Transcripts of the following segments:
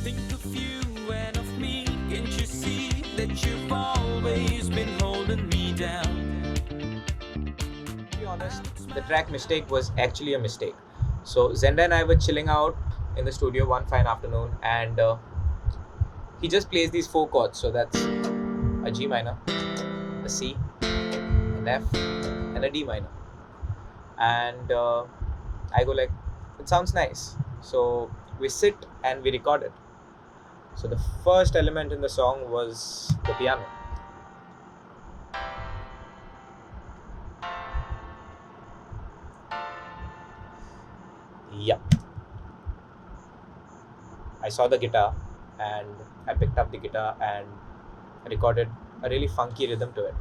Think of you and of me. Can't you see that you've always been holding me down? To be honest, the track Mistake was actually a mistake. So Zenda and I were chilling out in the studio one fine afternoon, and he just plays these four chords. So that's a G minor, a C, an F, and a D minor. And I go like, it sounds nice. So we sit and we record it. So the first element in the song was the piano. Yep. I saw the guitar and I picked up the guitar and recorded a really funky rhythm to it.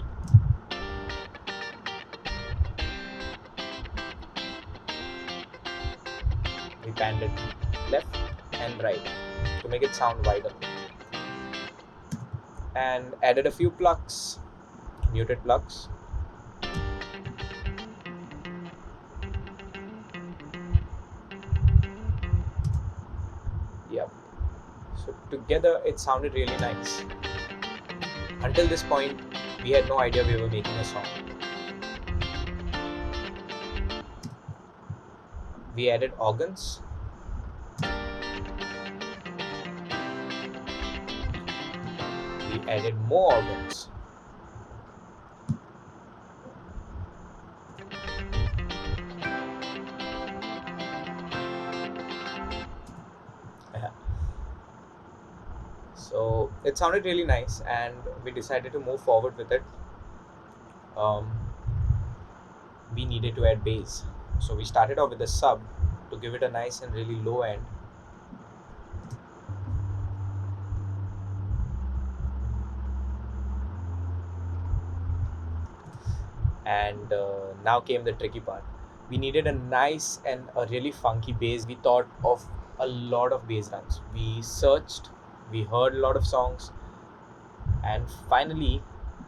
We panned it left and right to make it sound wider, and added a few plucks, muted plucks. Yep. So together it sounded really nice. Until this point, we had no idea we were making a song. We added organs. We added more organs. So it sounded really nice, and we decided to move forward with it. We needed to add bass, so we started off with a sub to give it a nice and really low end. And now came the tricky part. We needed a nice and a really funky bass. We thought of a lot of bass runs. We searched, we heard a lot of songs, and finally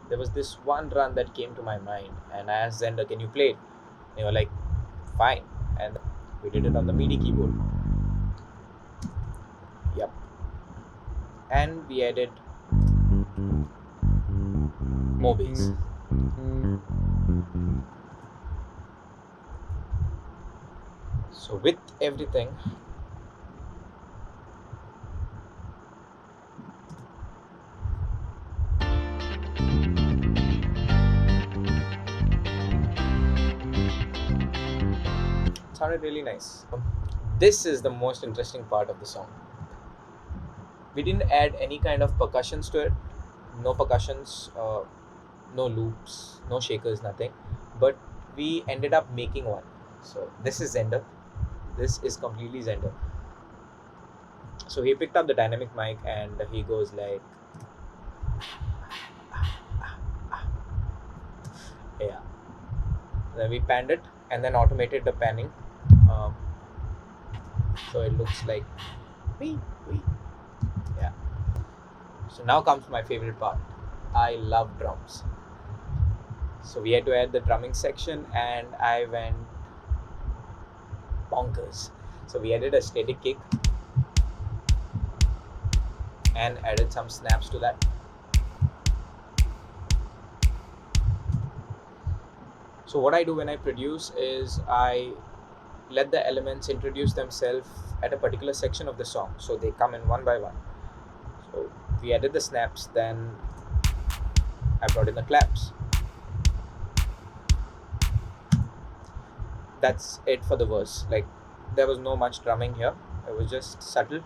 there was this one run that came to my mind, and I asked Zender, can you play it? And they were like, fine. And we did it on the MIDI keyboard. Yep. And we added more bass. So with everything, it sounded really nice. This is the most interesting part of the song. We didn't add any kind of percussions to it. No percussions, no loops, no shakers, nothing. But we ended up making one. So this is Zender. This is completely Zender. So he picked up the dynamic mic and he goes like, yeah. Then we panned it and then automated the panning. Um, so it looks like, wee, wee. Yeah. So now comes my favorite part. I love drums. So we had to add the drumming section, and I went bonkers. So we added a static kick and added some snaps to that. So what I do when I produce is I let the elements introduce themselves at a particular section of the song, so they come in one by one. So we added the snaps, then I brought in the claps. That's it for the verse. Like, there was no much drumming here, it was just subtle.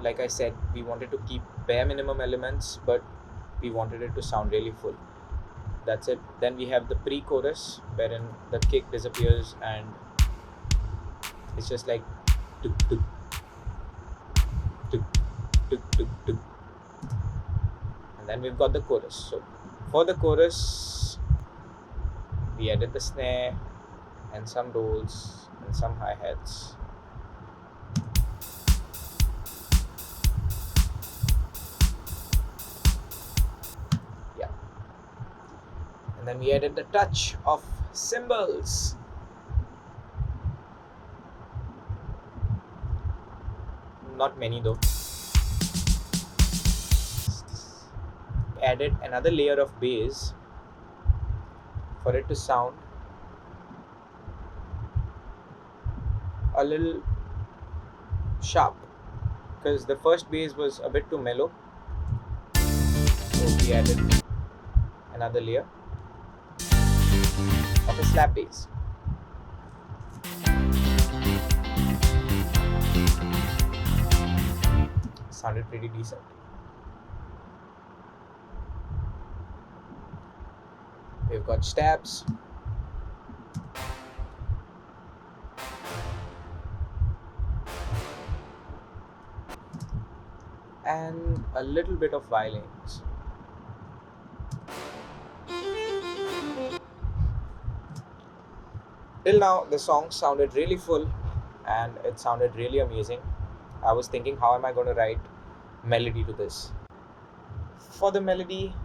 Like I said, we wanted to keep bare minimum elements, but we wanted it to sound really full. That's it. Then we have the pre-chorus wherein the kick disappears and it's just like tuk, tuk, tuk, tuk, tuk, tuk. And then we've got the chorus. So for the chorus, we added the snare and some rolls and some hi-hats. Yeah. And then we added the touch of cymbals. not many though. Added another layer of bass for it to sound a little sharp, because the first bass was a bit too mellow, so we added another layer of a slap bass. Sounded pretty decent. We've got stabs. And a little bit of violins. Till now, the song sounded really full and it sounded really amazing. I was thinking, how am I going to write melody to this? For the melody,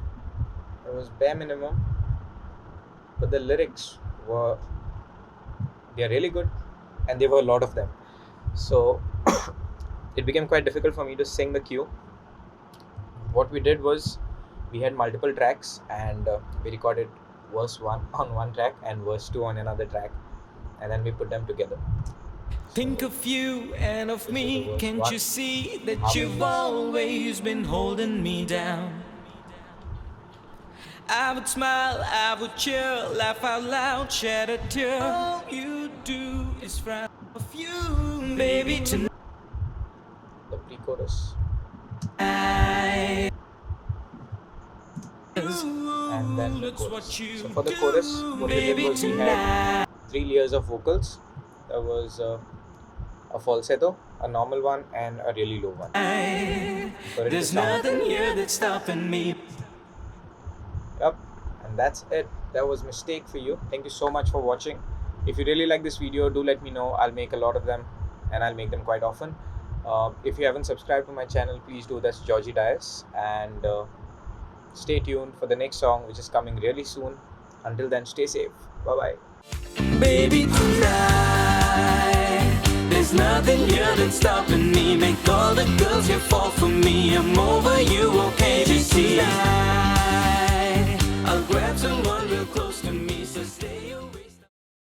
it was bare minimum, but the lyrics were, they're really good, and there were a lot of them. So it became quite difficult for me to sing the cue. What we did was, we had multiple tracks, and we recorded verse 1 on one track and verse 2 on another track, and then we put them together. Think of you and of me, can't one. you see that you've always been holding me down? I would smile, I would cheer, laugh out loud, shed a tear. All you do is frown of you, baby, tonight. The pre-chorus. And then the chorus. So for the chorus, what we did was, we had 3 layers of vocals. There was a falsetto, a normal one, and a really low one. There's nothing here that's stopping me. Yep, and that's it. That was Mistake for you. Thank you so much for watching. If you really like this video, do let me know. I'll make a lot of them, and I'll make them quite often. If you haven't subscribed to my channel, please do. That's Georgie Dias, and stay tuned for the next song, which is coming really soon. Until then, stay safe. Bye bye. Baby, tonight there's nothing here that's stopping me. Make all the girls here fall for me. I'm over you, okay? Just tonight I'll grab someone real close to me, so stay